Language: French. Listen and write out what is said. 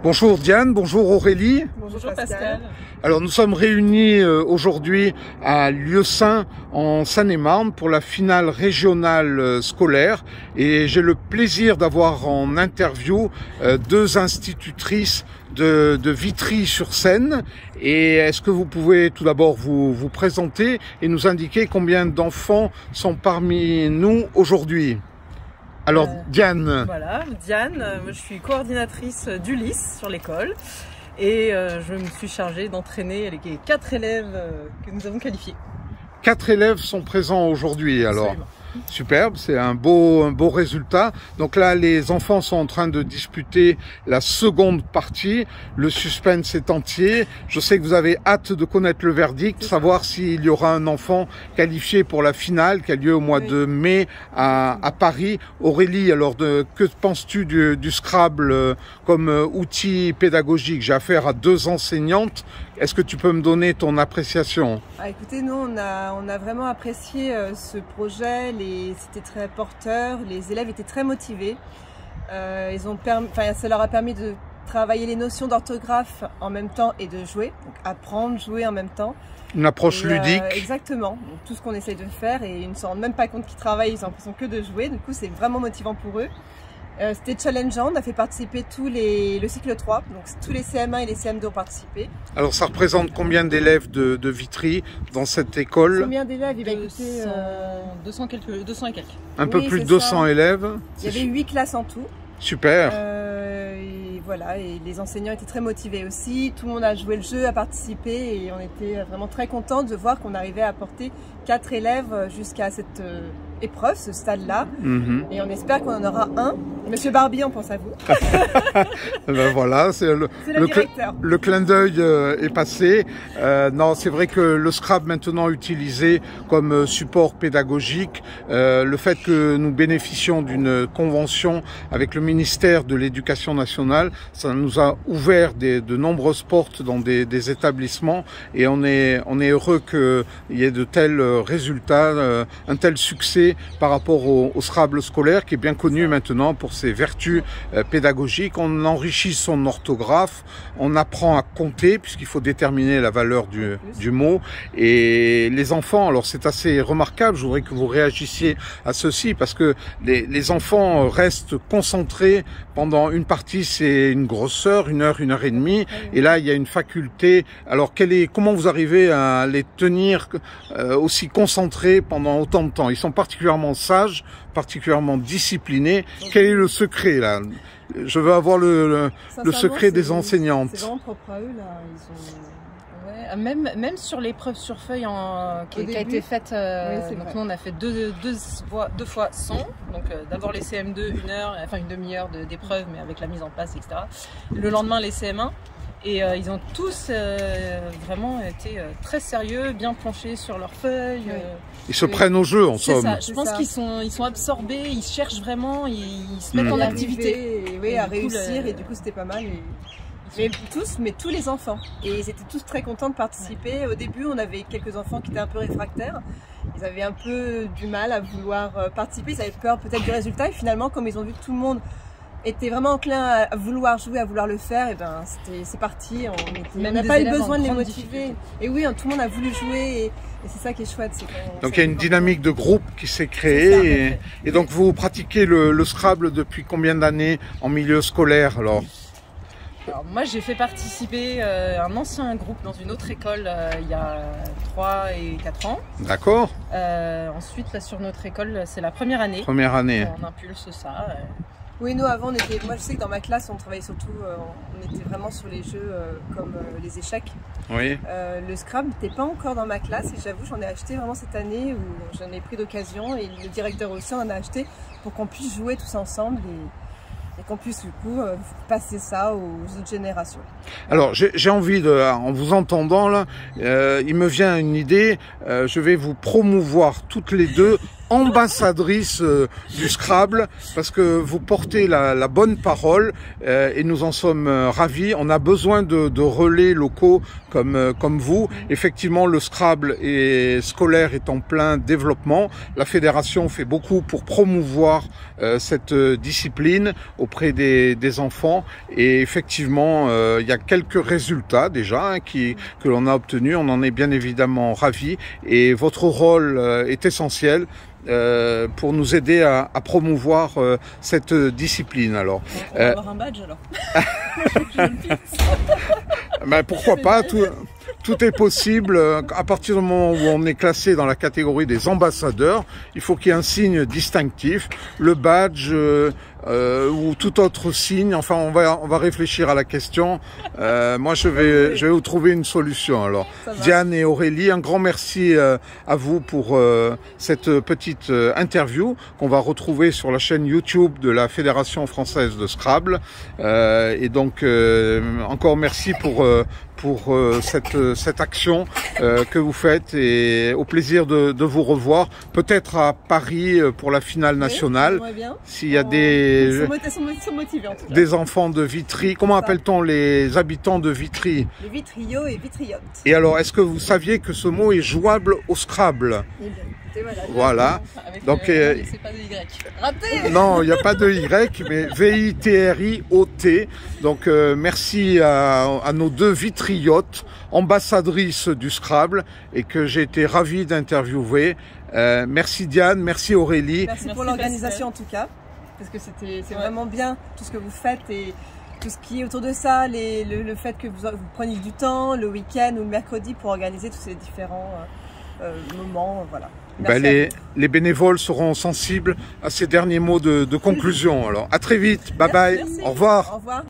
Bonjour Diane, bonjour Aurélie. Bonjour Pascal. Alors nous sommes réunis aujourd'hui à Lieusaint en Seine-et-Marne pour la finale régionale scolaire et j'ai le plaisir d'avoir en interview deux institutrices de Vitry-sur-Seine. Et est-ce que vous pouvez tout d'abord vous présenter et nous indiquer combien d'enfants sont parmi nous aujourd'hui? Alors Diane. Voilà, Diane, je suis coordinatrice d'Ulysse sur l'école et je me suis chargée d'entraîner les 4 élèves que nous avons qualifiés. 4 élèves sont présents aujourd'hui alors. Absolument. Superbe, c'est un beau résultat. Donc là, les enfants sont en train de disputer la seconde partie. Le suspense est entier. Je sais que vous avez hâte de connaître le verdict, savoir s'il y aura un enfant qualifié pour la finale qui a lieu au mois de mai à Paris. Aurélie, alors que penses-tu du Scrabble comme outil pédagogique? J'ai affaire à 2 enseignantes. Est-ce que tu peux me donner ton appréciation? Écoutez, nous on a vraiment apprécié ce projet. C'était très porteur, les élèves étaient très motivés. Ça leur a permis de travailler les notions d'orthographe en même temps et de jouer, donc apprendre, jouer en même temps. Une approche ludique. Exactement, donc, tout ce qu'on essaye de faire et ils ne se rendent même pas compte qu'ils travaillent, ils ont l'impression que de jouer, du coup c'est vraiment motivant pour eux. C'était challengeant, on a fait participer le cycle 3, donc tous les CM1 et les CM2 ont participé. Alors ça représente combien d'élèves de Vitry dans cette école? Combien d'élèves? 200 et quelques. Un peu plus de 200 élèves. Il y avait 8 classes en tout. Super. Et voilà, et les enseignants étaient très motivés aussi, tout le monde a joué le jeu, a participé et on était vraiment très contents de voir qu'on arrivait à apporter 4 élèves jusqu'à cette épreuve, ce stade-là. Et on espère qu'on en aura un. Monsieur Barbie, on pense à vous. Ben voilà, c'est le clin d'œil est passé. Non, c'est vrai que le Scrabble maintenant utilisé comme support pédagogique, le fait que nous bénéficions d'une convention avec le ministère de l'Éducation nationale, ça nous a ouvert de nombreuses portes dans des établissements et on est heureux qu'il y ait de tels résultats, un tel succès par rapport au Scrabble scolaire qui est bien connu maintenant pour ses vertus pédagogiques. On enrichit son orthographe, on apprend à compter puisqu'il faut déterminer la valeur du mot. Et les enfants, alors c'est assez remarquable, je voudrais que vous réagissiez à ceci parce que les enfants restent concentrés pendant une partie, c'est une grosse heure, 1 heure, 1 heure et demie. Et là, il y a une faculté. Alors, comment vous arrivez à les tenir aussi concentrés pendant autant de temps? Ils sont particulièrement sages, particulièrement disciplinés. Quel est le secret là? Je veux avoir le secret des enseignantes. C'est vraiment propre à eux là. Même sur l'épreuve sur feuille qui a été faite, donc nous on a fait deux fois 100, donc d'abord les CM2 une demi-heure d'épreuve mais avec la mise en place, etc. Le lendemain les CM1 et ils ont tous vraiment été très sérieux, bien penchés sur leurs feuilles. Ils se prennent au jeu en somme. Ça. Je pense qu'ils sont absorbés, ils cherchent vraiment, ils se mettent en activité. Oui, à réussir et du coup c'était pas mal. Mais tous les enfants. Et ils étaient tous très contents de participer. Au début, on avait quelques enfants qui étaient un peu réfractaires. Ils avaient un peu du mal à vouloir participer. Ils avaient peur peut-être du résultat. Et finalement, comme ils ont vu que tout le monde était vraiment enclin à vouloir jouer, à vouloir le faire, et ben c'est parti. On n'a pas eu besoin de les motiver. Et oui, tout le monde a voulu jouer. Et c'est ça qui est chouette. Donc il y a une dynamique de groupe qui s'est créée. Et donc vous pratiquez le Scrabble depuis combien d'années en milieu scolaire alors? Alors moi j'ai fait participer un ancien groupe dans une autre école il y a 3 et 4 ans. D'accord. Ensuite là sur notre école c'est la première année. Première année. On impulse ça. Oui, nous avant moi je sais que dans ma classe on travaillait surtout, on était vraiment sur les jeux comme les échecs. Oui. Le Scrabble n'était pas encore dans ma classe et j'avoue j'en ai acheté vraiment cette année où j'en ai pris d'occasion et le directeur aussi en a acheté pour qu'on puisse jouer tous ensemble et qu'on puisse du coup passer ça aux autres générations. Alors j'ai envie en vous entendant là, il me vient une idée, je vais vous promouvoir toutes les deux ambassadrice du Scrabble, parce que vous portez la bonne parole et nous en sommes ravis. On a besoin de relais locaux comme vous. Effectivement, le Scrabble scolaire est en plein développement. La fédération fait beaucoup pour promouvoir cette discipline auprès des enfants, et effectivement il y a quelques résultats déjà que l'on a obtenus. On en est bien évidemment ravis, et votre rôle est essentiel pour nous aider à promouvoir cette discipline. Alors, on va avoir un badge alors. Ben, pourquoi pas, tout est possible. À partir du moment où on est classé dans la catégorie des ambassadeurs, il faut qu'il y ait un signe distinctif, le badge ou tout autre signe. Enfin, on va réfléchir à la question. Moi, je vais vous trouver une solution. Alors, Diane et Aurélie, un grand merci à vous pour cette petite interview qu'on va retrouver sur la chaîne YouTube de la Fédération française de Scrabble. Et donc, encore merci pour cette action que vous faites, et au plaisir de vous revoir, peut-être à Paris pour la finale nationale. S'il y a des enfants de Vitry, comment appelle-t-on les habitants de Vitry? Les Vitriots et Vitriotes. Et alors, est-ce que vous saviez que ce mot est jouable au Scrabble? Voilà. Donc, c'est pas de Y. Raté. Non, il n'y a pas de Y, mais V-I-T-R-I-O-T. Donc, merci à nos deux Vitriotes, ambassadrices du Scrabble, et que j'ai été ravi d'interviewer. Merci Diane, merci Aurélie. Merci pour l'organisation en tout cas, parce que c'est vraiment bien tout ce que vous faites, et tout ce qui est autour de ça, le fait que vous preniez du temps, le week-end ou le mercredi, pour organiser tous ces différents moments. Voilà. Ben, les bénévoles seront sensibles à ces derniers mots de conclusion. Alors, à très vite. Bye bye. Merci. Au revoir. Au revoir.